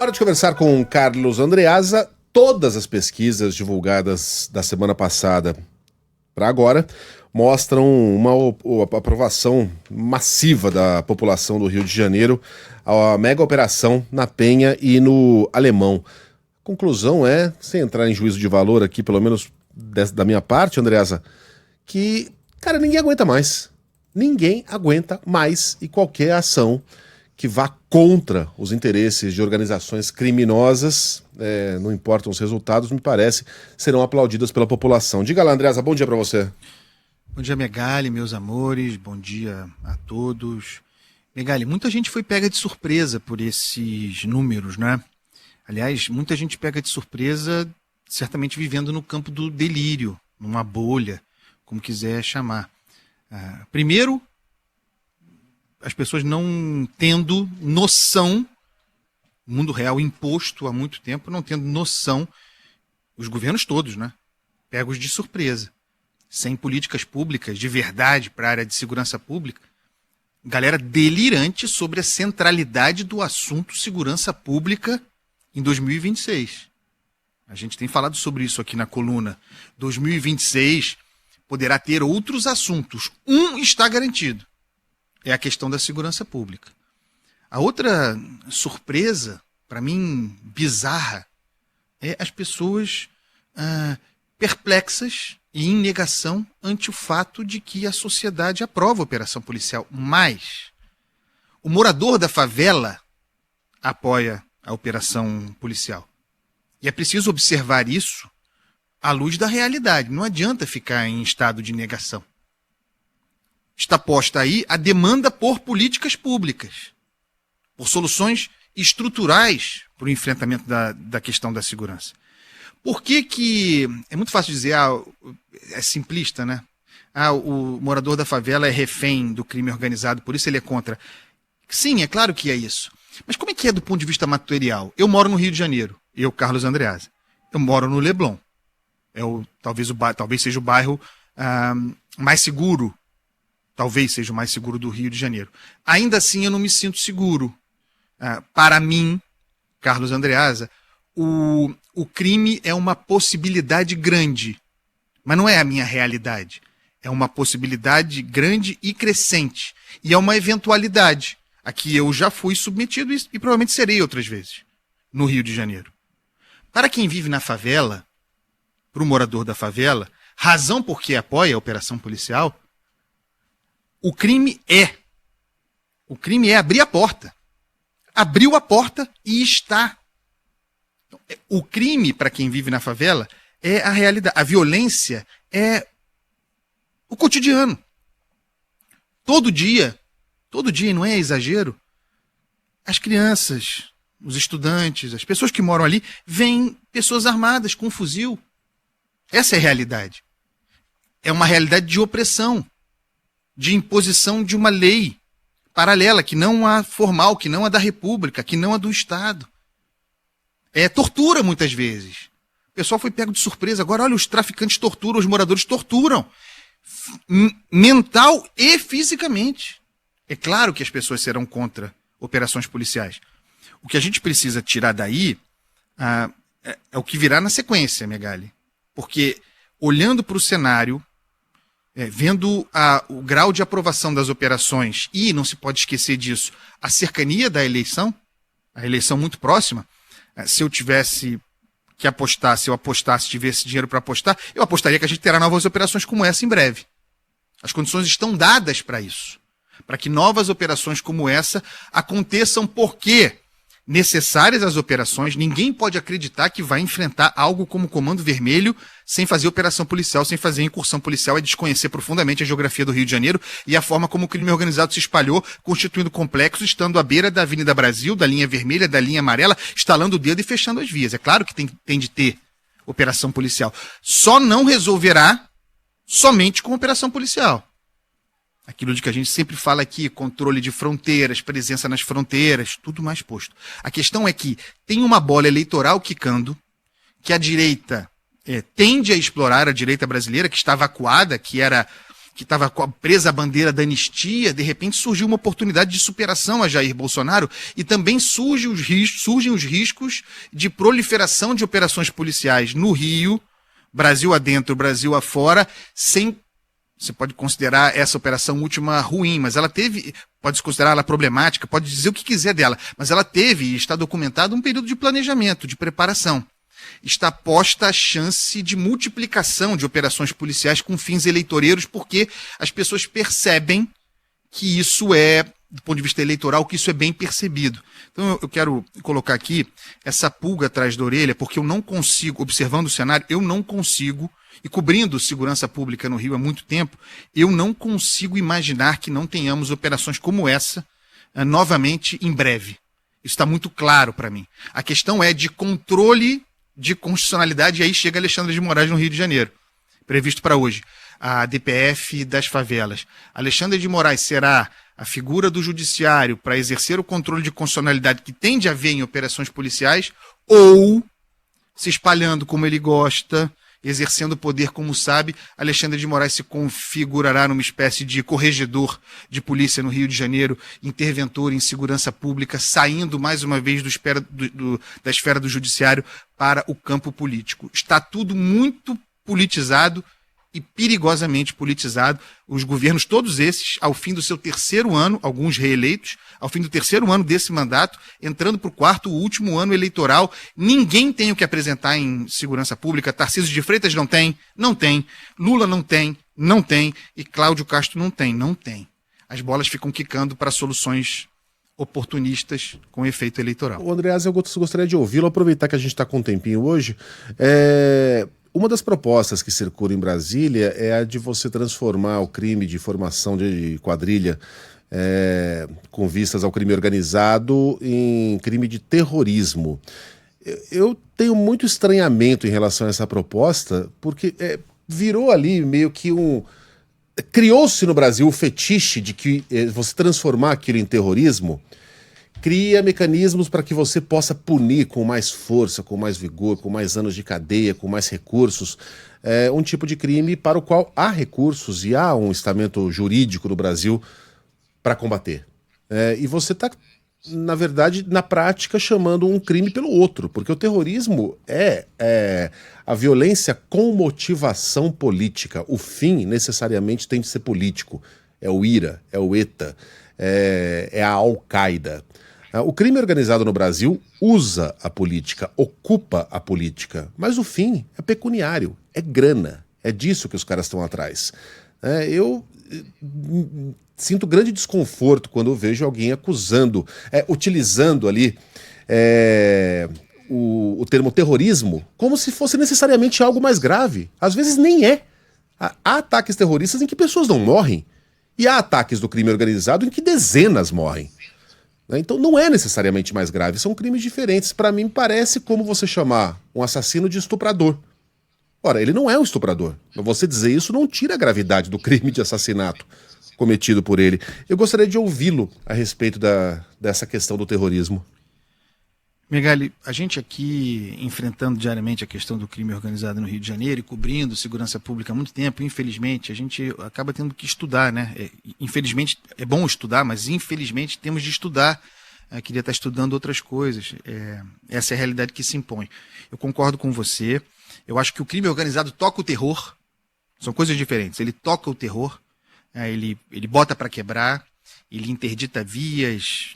Hora de conversar com Carlos Andreasa. Todas as pesquisas divulgadas da semana passada para agora mostram uma aprovação massiva da população do Rio de Janeiro à mega operação na Penha e no Alemão. A conclusão é, sem entrar em juízo de valor aqui, pelo menos da minha parte, Andreasa, que, cara, ninguém aguenta mais. Ninguém aguenta mais e qualquer ação que vá contra os interesses de organizações criminosas, não importam os resultados, me parece, serão aplaudidas pela população. Diga lá, Andreasa, bom dia para você. Bom dia, Megali, meus amores, bom dia a todos. Megali, muita gente foi pega de surpresa por esses números, né? Aliás, muita gente pega de surpresa, certamente vivendo no campo do delírio, numa bolha, como quiser chamar. Primeiro, as pessoas não tendo noção, mundo real imposto há muito tempo, não tendo noção, os governos todos, né? Pegos de surpresa, sem políticas públicas de verdade para a área de segurança pública, galera delirante sobre a centralidade do assunto segurança pública em 2026. A gente tem falado sobre isso aqui na coluna. 2026 poderá ter outros assuntos. Um está garantido. É a questão da segurança pública. A outra surpresa, para mim, bizarra, é as pessoas perplexas e em negação ante o fato de que a sociedade aprova a operação policial. Mas o morador da favela apoia a operação policial. E é preciso observar isso à luz da realidade. Não adianta ficar em estado de negação. Está posta aí a demanda por políticas públicas, por soluções estruturais para o enfrentamento da questão da segurança. Por que é muito fácil dizer, é simplista, né? O morador da favela é refém do crime organizado, por isso ele é contra. Sim, é claro que é isso. Mas como é que é do ponto de vista material? Eu moro no Rio de Janeiro, eu, Carlos Andreasa. Eu moro no Leblon. Talvez seja o bairro mais seguro. Talvez seja o mais seguro do Rio de Janeiro. Ainda assim, eu não me sinto seguro. Para mim, Carlos Andreasa, o crime é uma possibilidade grande, mas não é a minha realidade. É uma possibilidade grande e crescente. E é uma eventualidade a que eu já fui submetido e provavelmente serei outras vezes no Rio de Janeiro. Para quem vive na favela, para o morador da favela, razão por que apoia a operação policial, o crime é abrir a porta. Abriu a porta e está. O crime, para quem vive na favela, é a realidade. A violência é o cotidiano. Todo dia, e não é exagero, as crianças, os estudantes, as pessoas que moram ali, veem pessoas armadas com um fuzil. Essa é a realidade. É uma realidade de opressão, de imposição de uma lei paralela, que não a formal, que não a da República, que não a do Estado. É tortura, muitas vezes. O pessoal foi pego de surpresa. Agora, olha, os traficantes torturam, os moradores torturam. Mental e fisicamente. É claro que as pessoas serão contra operações policiais. O que a gente precisa tirar daí é o que virá na sequência, Megali. Porque, olhando para o cenário, vendo o grau de aprovação das operações e, não se pode esquecer disso, a cercania da eleição, a eleição muito próxima, se eu tivesse que apostar, se eu apostasse, tivesse dinheiro para apostar, eu apostaria que a gente terá novas operações como essa em breve. As condições estão dadas para isso, para que novas operações como essa aconteçam, porque necessárias as operações, ninguém pode acreditar que vai enfrentar algo como o Comando Vermelho sem fazer operação policial, sem fazer incursão policial, é desconhecer profundamente a geografia do Rio de Janeiro e a forma como o crime organizado se espalhou, constituindo complexos, estando à beira da Avenida Brasil, da linha vermelha, da linha amarela, estalando o dedo e fechando as vias. É claro que tem de ter operação policial. Só não resolverá somente com operação policial. Aquilo de que a gente sempre fala aqui, controle de fronteiras, presença nas fronteiras, tudo mais posto. A questão é que tem uma bola eleitoral quicando, que a direita tende a explorar, a direita brasileira, que está vacuada, que era que estava presa à bandeira da anistia, de repente surgiu uma oportunidade de superação a Jair Bolsonaro e também surgem os riscos de proliferação de operações policiais no Rio, Brasil adentro, Brasil afora, sem... Você pode considerar essa operação última ruim, mas ela teve, pode considerar ela problemática, pode dizer o que quiser dela, mas ela teve e está documentado um período de planejamento, de preparação. Está posta a chance de multiplicação de operações policiais com fins eleitoreiros, porque as pessoas percebem que isso é, do ponto de vista eleitoral, que isso é bem percebido. Então eu quero colocar aqui essa pulga atrás da orelha, porque eu não consigo, observando o cenário, eu não consigo, e cobrindo segurança pública no Rio há muito tempo, eu não consigo imaginar que não tenhamos operações como essa novamente em breve. Isso está muito claro para mim. A questão é de controle de constitucionalidade, e aí chega Alexandre de Moraes no Rio de Janeiro, previsto para hoje, a DPF das favelas. Alexandre de Moraes será a figura do judiciário para exercer o controle de constitucionalidade que tem de haver em operações policiais, ou, se espalhando como ele gosta, exercendo o poder como sabe, Alexandre de Moraes se configurará numa espécie de corregedor de polícia no Rio de Janeiro, interventor em segurança pública, saindo mais uma vez da esfera do judiciário para o campo político. Está tudo muito politizado e perigosamente politizado. Os governos, todos esses, ao fim do seu terceiro ano, alguns reeleitos, ao fim do terceiro ano desse mandato, entrando para o quarto, o último ano eleitoral, ninguém tem o que apresentar em segurança pública. Tarcísio de Freitas não tem, Lula não tem, e Cláudio Castro não tem. As bolas ficam quicando para soluções oportunistas com efeito eleitoral. O Andreasa, eu gostaria de ouvi-lo, aproveitar que a gente está com um tempinho hoje. Uma das propostas que circula em Brasília é a de você transformar o crime de formação de quadrilha com vistas ao crime organizado em crime de terrorismo. Eu tenho muito estranhamento em relação a essa proposta, porque virou ali meio que criou-se no Brasil o fetiche de que você transformar aquilo em terrorismo cria mecanismos para que você possa punir com mais força, com mais vigor, com mais anos de cadeia, com mais recursos, um tipo de crime para o qual há recursos e há um estamento jurídico no Brasil para combater. E você está, na verdade, na prática, chamando um crime pelo outro, porque o terrorismo é a violência com motivação política. O fim, necessariamente, tem de ser político. É o IRA, é o ETA, é a Al-Qaeda. O crime organizado no Brasil usa a política, ocupa a política, mas o fim é pecuniário, é grana, é disso que os caras estão atrás. Eu sinto grande desconforto quando eu vejo alguém acusando, utilizando ali o termo terrorismo como se fosse necessariamente algo mais grave. Às vezes nem é. Há ataques terroristas em que pessoas não morrem, e há ataques do crime organizado em que dezenas morrem. Então não é necessariamente mais grave, são crimes diferentes. Para mim parece como você chamar um assassino de estuprador. Ora, ele não é um estuprador. Você dizer isso não tira a gravidade do crime de assassinato cometido por ele. Eu gostaria de ouvi-lo a respeito dessa questão do terrorismo. Megali, a gente aqui enfrentando diariamente a questão do crime organizado no Rio de Janeiro e cobrindo segurança pública há muito tempo, infelizmente, a gente acaba tendo que estudar, né? Infelizmente, é bom estudar, mas infelizmente temos de estudar. Queria estar estudando outras coisas. Essa é a realidade que se impõe. Eu concordo com você. Eu acho que o crime organizado toca o terror. São coisas diferentes. Ele toca o terror, ele bota para quebrar, ele interdita vias,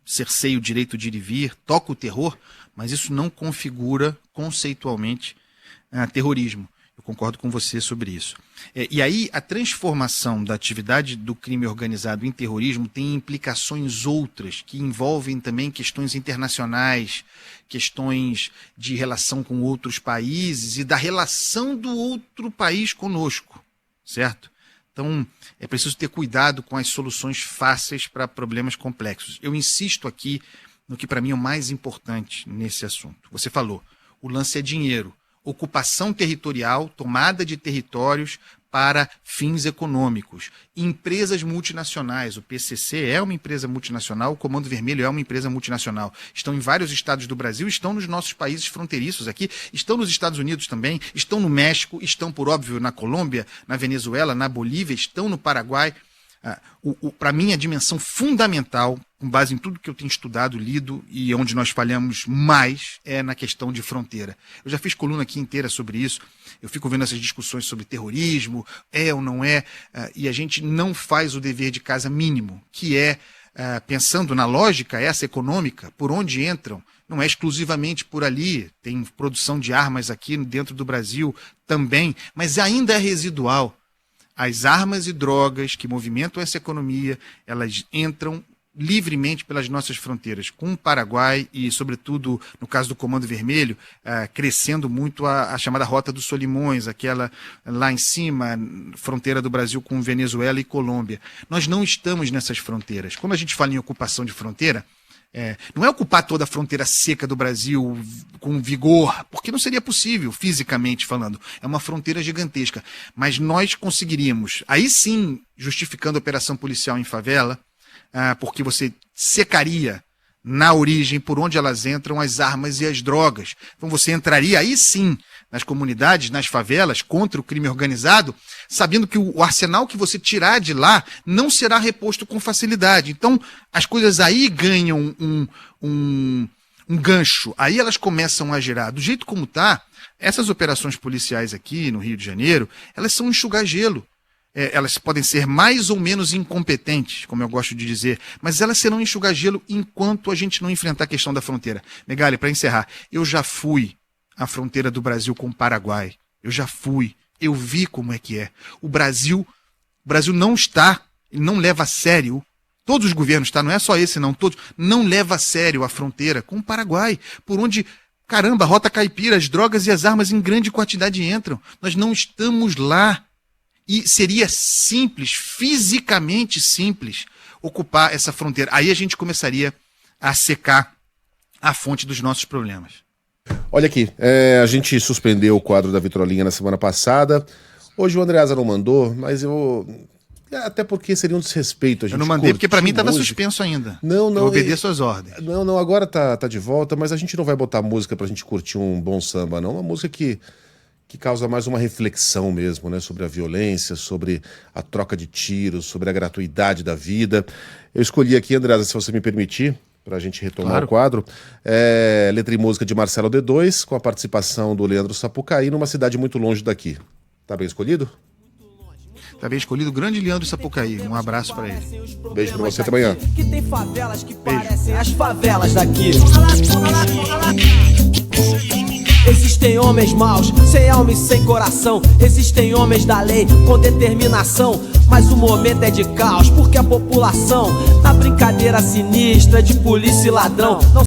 cerceia o direito de ir e vir, toca o terror, mas isso não configura conceitualmente terrorismo. Eu concordo com você sobre isso. E aí a transformação da atividade do crime organizado em terrorismo tem implicações outras, que envolvem também questões internacionais, questões de relação com outros países e da relação do outro país conosco, certo? Então, é preciso ter cuidado com as soluções fáceis para problemas complexos. Eu insisto aqui no que para mim é o mais importante nesse assunto. Você falou, o lance é dinheiro. Ocupação territorial, tomada de territórios para fins econômicos. Empresas multinacionais, o PCC é uma empresa multinacional, o Comando Vermelho é uma empresa multinacional. Estão em vários estados do Brasil, estão nos nossos países fronteiriços aqui, estão nos Estados Unidos também, estão no México, estão, por óbvio, na Colômbia, na Venezuela, na Bolívia, estão no Paraguai. Para mim, a dimensão fundamental, com base em tudo que eu tenho estudado, lido, e onde nós falhamos mais, é na questão de fronteira. Eu já fiz coluna aqui inteira sobre isso, eu fico vendo essas discussões sobre terrorismo, é ou não é, e a gente não faz o dever de casa mínimo, que é, pensando na lógica essa econômica, por onde entram, não é exclusivamente por ali, tem produção de armas aqui dentro do Brasil também, mas ainda é residual. As armas e drogas que movimentam essa economia, elas entram livremente pelas nossas fronteiras, com o Paraguai e, sobretudo, no caso do Comando Vermelho, crescendo muito a chamada Rota dos Solimões, aquela lá em cima, fronteira do Brasil com Venezuela e Colômbia. Nós não estamos nessas fronteiras. Quando a gente fala em ocupação de fronteira, não é ocupar toda a fronteira seca do Brasil com vigor, porque não seria possível, fisicamente falando. É uma fronteira gigantesca. Mas nós conseguiríamos, aí sim, justificando a operação policial em favela, porque você secaria na origem, por onde elas entram, as armas e as drogas. Então você entraria aí sim nas comunidades, nas favelas, contra o crime organizado, sabendo que o arsenal que você tirar de lá não será reposto com facilidade. Então as coisas aí ganham um gancho, aí elas começam a girar. Do jeito como está, essas operações policiais aqui no Rio de Janeiro, elas são enxugar gelo. Elas podem ser mais ou menos incompetentes, como eu gosto de dizer, mas elas serão enxugar gelo enquanto a gente não enfrentar a questão da fronteira. Megali, para encerrar, eu já fui à fronteira do Brasil com o Paraguai. Eu já fui. Eu vi como é que é. O Brasil não está, ele não leva a sério, todos os governos, tá? Não é só esse não, todos, não leva a sério a fronteira com o Paraguai, por onde, caramba, a Rota Caipira, as drogas e as armas em grande quantidade entram. Nós não estamos lá. E seria simples, fisicamente simples, ocupar essa fronteira. Aí a gente começaria a secar a fonte dos nossos problemas. Olha aqui, a gente suspendeu o quadro da Vitrolinha na semana passada. Hoje o Andreasa não mandou, mas eu... Até porque seria um desrespeito a gente. Eu não mandei porque para mim estava suspenso ainda. Não, eu obedeço às ordens. Não, agora tá de volta, mas a gente não vai botar música pra gente curtir um bom samba, não. Uma música que causa mais uma reflexão mesmo, né, sobre a violência, sobre a troca de tiros, sobre a gratuidade da vida. Eu escolhi aqui, Andreasa, se você me permitir, para a gente retomar o quadro, letra e música de Marcelo D2, com a participação do Leandro Sapucaí, numa cidade muito longe daqui. Tá bem escolhido? Tá bem escolhido, o grande Leandro Sapucaí. Um abraço para ele. Beijo pra você, até amanhã. Que tem favelas que parecem as favelas daqui. Existem homens maus, sem alma e sem coração. Existem homens da lei, com determinação. Mas o momento é de caos, porque a população, na brincadeira sinistra de polícia e ladrão, não